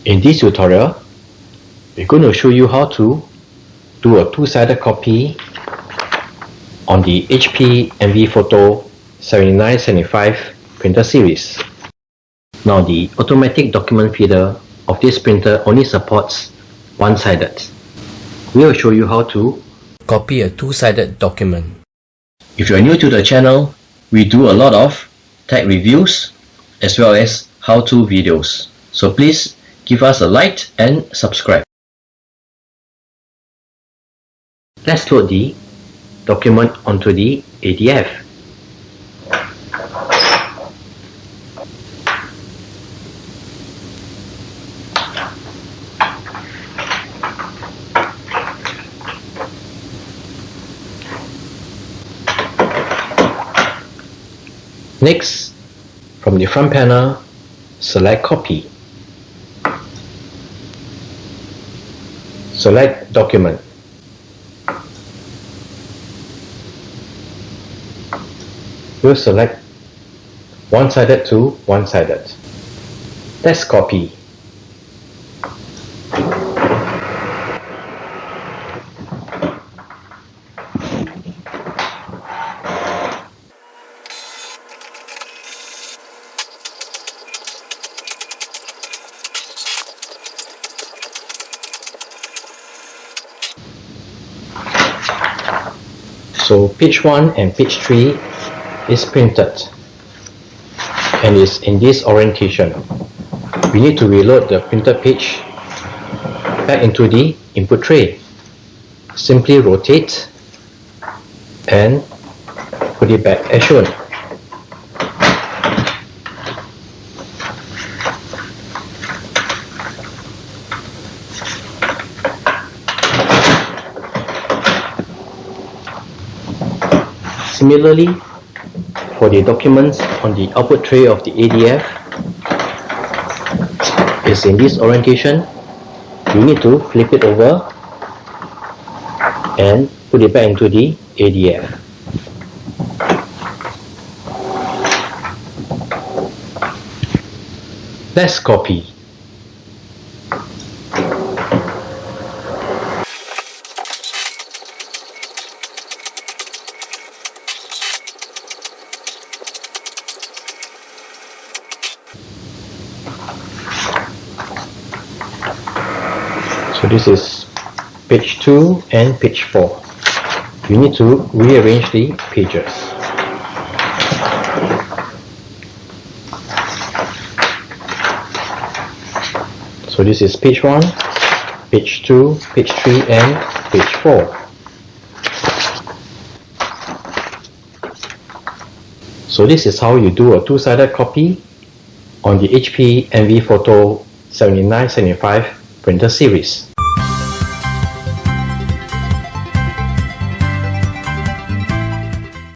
In this tutorial, we're going to show you how to do a two-sided copy on the HP NVPhoto 7975 printer series. Now the automatic document feeder of this printer only supports one-sided. We will show you how to copy a two-sided document. If you are new to the channel, we do a lot of tech reviews as well as how-to videos. So please give us a like and subscribe. Let's load the document onto the ADF. Next, from the front panel, select Copy. Select Document. We'll select one-sided to one-sided. Let's copy. So page 1 and page 3 is printed and is in this orientation. We need to reload the printed page back into the input tray. Simply rotate and put it back as shown. Similarly, for the documents on the output tray of the ADF is in this orientation. You need to flip it over and put it back into the ADF. Let's copy. So this is page 2 and page 4. You need to rearrange the pages. So this is page 1, page 2, page 3 and page 4. So this is how you do a two-sided copy on the HP NVPhoto 7975 printer series.